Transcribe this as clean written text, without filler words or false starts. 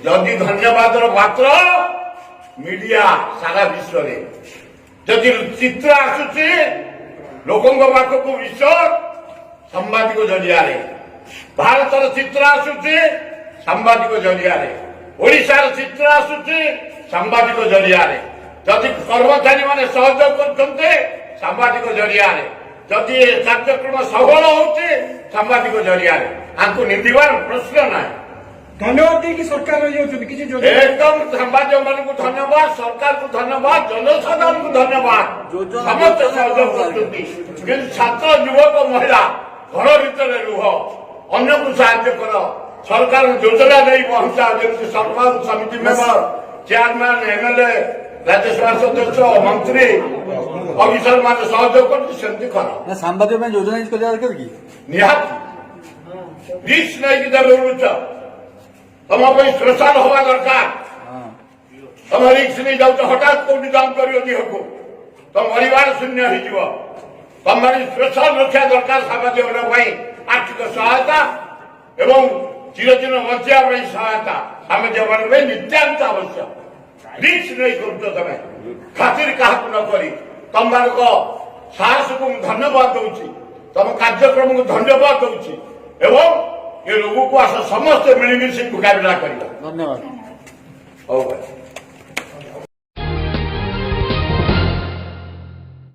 जदि धन्यवाद पात्र मीडिया सारा विश्व में जदि चित्र आसुची लोकों पाखक विश्व सांबादिक जरिया भारत चित्र आसुची सांबादिक जरिया ओडिशार चित्र आसुची सांबादिक जरिया जदि कर्मचारी माने सहयोग करते सांबादिक जरिया जदि कार्यक्रम सफल होती सांबादिक जरिया आपको निंदार प्रश्न ना धन्यवाद देकी सरकार एकदम सांबादिक मान को धन्यवाद सरकार को धन्यवाद जनसाधारण को धन्यवाद समस्त सहयोग कर छात्र युवक महिला घर भीतर रुह अन्य को साहाय्य कर सरकार योजना नहीं पहुंचा जमी सरपंच समिति मेंबर चेयरमैन एमएलए राज्यसभा सदस्य मंत्री अफिसर मान सहयोग कर सांबादिक योजना निहाती रिस्क नहीं जरूर तुम स्पेशल हवा दरकार तुम रिक्स नहीं जाऊ हठात कौटी दाम कर तुम परिवार शून्य हो तुम स्पेशल रक्षा दरकार सामाजिक आर्थिक सहायता एवं चिरदिन बचा सहायता सामाजिक नित्यांत आवश्यक रिक्स नहीं कर तुम खातिर क्या नक तुम मान साहस को धन्यवाद दूसरी तुम कार्यक्रम को धन्यवाद दूसरी एवं ये लोगों को आस समस्त मिलमिशी मुकाबला कर धन्यवाद।